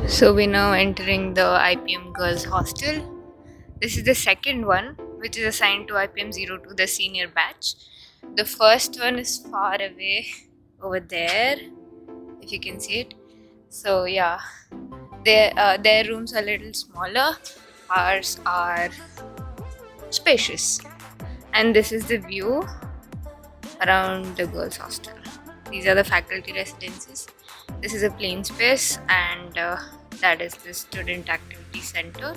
So we're now entering the IPM Girls Hostel. This is the second one, which is assigned to IPM 02, the senior batch. The first one is far away over there, if you can see it. So yeah, their rooms are a little smaller. Ours are spacious, and this is the view around the girls' hostel. These are the faculty residences. This is a plain space, and that is the student activity center.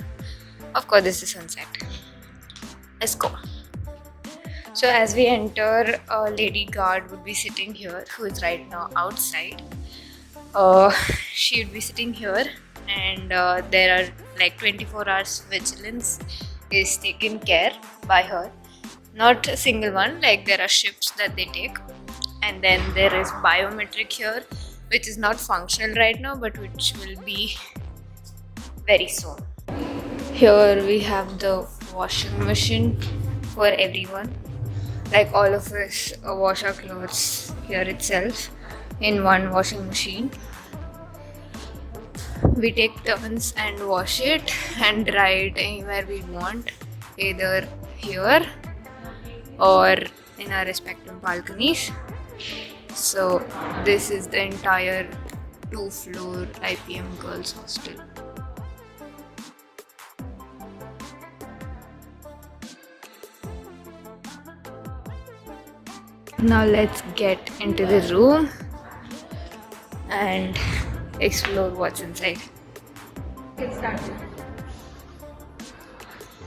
Of course, this is sunset. Let's go. So as we enter, a lady guard would be sitting here, who is right now outside. She would be sitting here, and there are like 24 hours vigilance is taken care by her. Not a single one, like there are shifts that they take. And then there is biometric here, which is not functional right now, but which will be very soon. Here we have the washing machine for everyone. Like all of us wash our clothes here itself in one washing machine. We take turns and wash it and dry it anywhere we want, either here or in our respective balconies. So this is the entire 2-floor IPM Girls Hostel. Now let's get into the room and explore what's inside. Get started.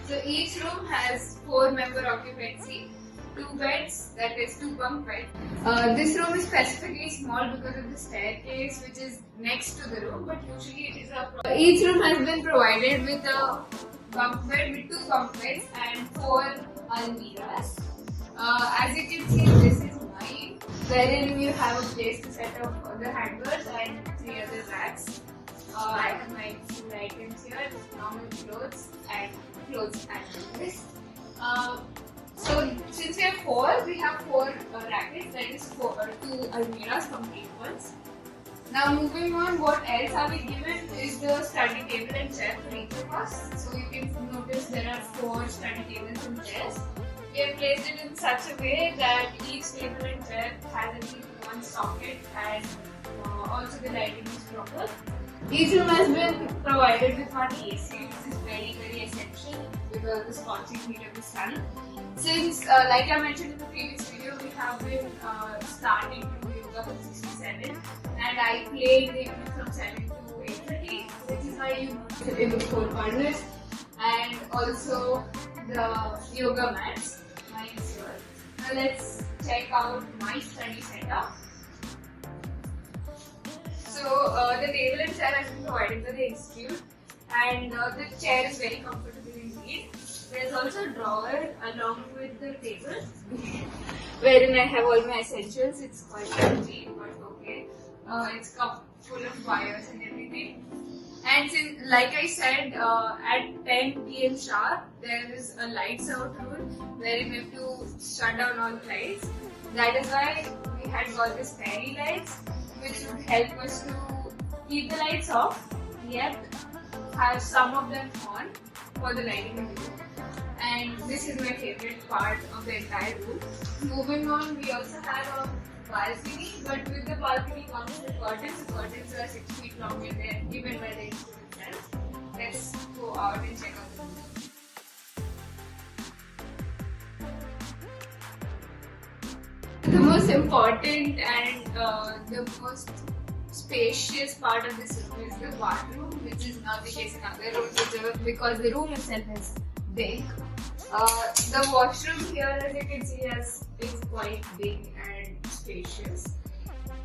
So each room has 4-member occupancy, 2 beds, that is 2 bunk beds. This room is specifically small because of the staircase which is next to the room, but usually it is a... Each room has been provided with a bunk bed, with 2 bunk beds and 4 almirahs. As you can see, this is mine, wherein you have a place to set up other hangers and 3 other racks. I have my 2 items here, normal clothes and clothes and this. So since we have 4 rackets, that is 2 almirahs, complete ones. Now moving on, what else are we given is the study table and chair for each of us. So you can notice there are 4 study tables and chairs. We have placed it in such a way that each table and chair has at least one socket, and also the lighting is proper. Each room has been provided with one AC, which is very, very essential because the scorching heat of the sun. Since, like I mentioned in the previous video, we have been starting to do yoga from 6 to 7, and I play in the evening from 7 to 8:30, which is why you sit in the 4 corners, and also the yoga mats. Mine is here. Now let's check out my study setup. So the table and chair has been provided by the institute, and the chair is very comfortable indeed. There's also a drawer along with the table wherein I have all my essentials. It's quite empty, but okay. It's full of wires and everything. And since, like I said, at 10 PM sharp, there is a lights out rule wherein we have to shut down all the lights. That is why we had got this fairy lights, which would help us to keep the lights off, yet have some of them on for the lighting in the room. And this is my favorite part of the entire room. Moving on, we also have a balcony, but with the balcony comes the curtains. The curtains are 6 feet long and they are given by the institute itself. Let's go out and check out the room. The most important and the most spacious part of this room is the bathroom, which is not the case in other rooms because the room itself is big. The washroom here, as you can see, is quite big and spacious.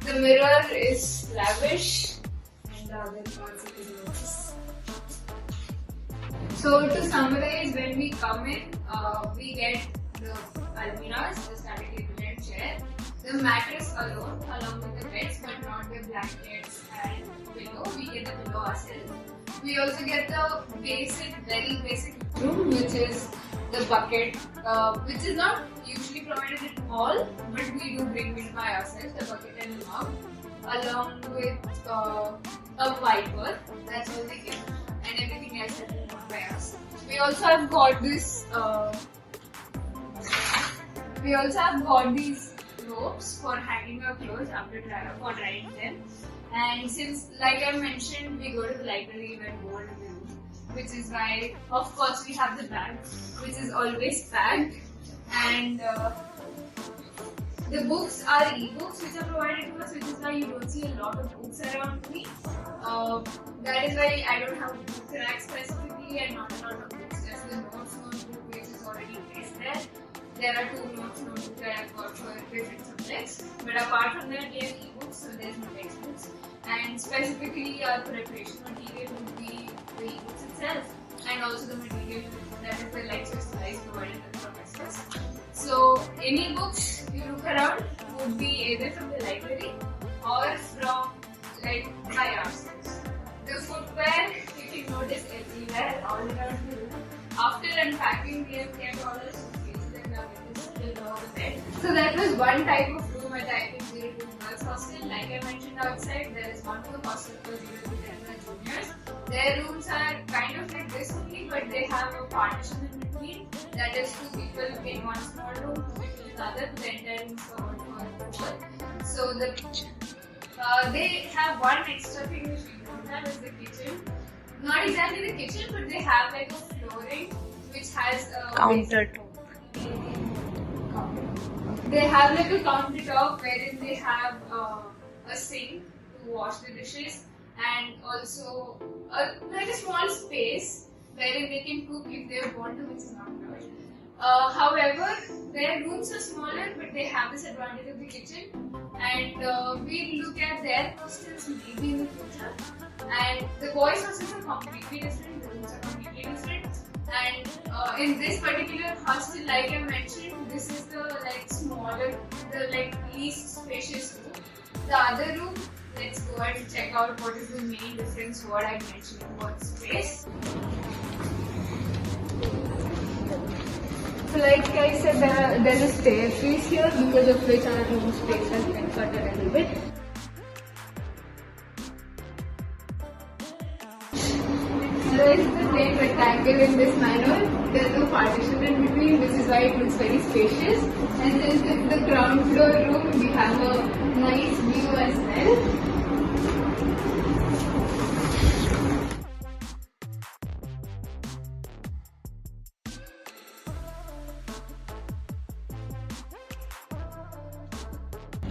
The mirror is lavish, and the other parts of the room is. So to summarize, when we come in, we get the almirahs, the study table and chair, the mattress alone, along with the beds, but not the blankets and pillow. We get the pillow ourselves. We also get the basic, very basic room, which is the bucket, which is not usually provided at all, but we do bring it by ourselves, the bucket and the mug, along with a wiper. That's all they give, and everything else has been bought by us. We also have got this. We also have got these ropes for hanging our clothes after for drying them. And since, like I mentioned, we go to the library when bored in the room, which is why, of course, we have the bag, which is always packed. And the books are e-books which are provided to us, which is why you don't see a lot of books around me. That is why I don't have a book rack specifically and not a lot of books, just the notes notebook which is already placed there. There are 2 notes notebooks that I've got for different subjects. But apart from that, we have e-books, so there's no textbooks. And specifically, our preparation material would be the e-books itself, and also the material that is the lecture slides provided by the professors. So, any books you look around would be either from the library or from by ourselves. The footwear you can notice everywhere, all around the room. After unpacking, we have kept all our suitcases and luggages below the bed. So that was one type of room at IIM Girls Hostel. Like I mentioned outside, there is one more hostel for 0 to 10 juniors. Their rooms are kind of like this only, but they have a partition in between. That is 2 people in one small room, 2 people in the other. The entire room is covered for 4. So they have one extra thing which we don't have is the kitchen. Not exactly the kitchen, but they have like a flooring which has a countertop. They have like a countertop wherein they have a sink to wash the dishes, and also like a small space wherein they can cook if they want to, which is not allowed. However, their rooms are smaller, but they have this advantage of the kitchen, and we look at their hostels maybe in the future. And the boys' hostels are completely different, the rooms are completely different. And in this particular hostel, like I mentioned, this is the smaller, the least spacious room. The other room, let's go and check out what is the main difference what I mentioned about space. So like I said, there's a staircase here because of which our room space has been cut a little bit. There is the same rectangle in this manner. There is no partition in between, which is why it looks very spacious. And since it's the ground floor room, we have a nice view as well.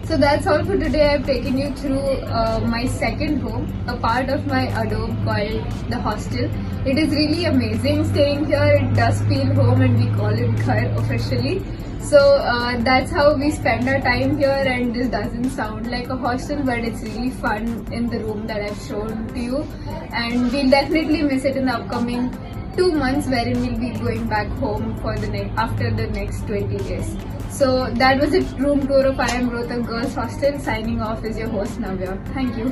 So that's all for today. I've taken you through my second home, a part of my adobe called the hostel. It is really amazing staying here. It does feel home and we call it ghar officially. So that's how we spend our time here, and this doesn't sound like a hostel, but it's really fun in the room that I've shown to you. And we'll definitely miss it in the upcoming 2 months wherein we'll be going back home for after the next 20 days. So that was a room tour of IIM Rohtak Girls Hostel. Signing off is your host Navya. Thank you.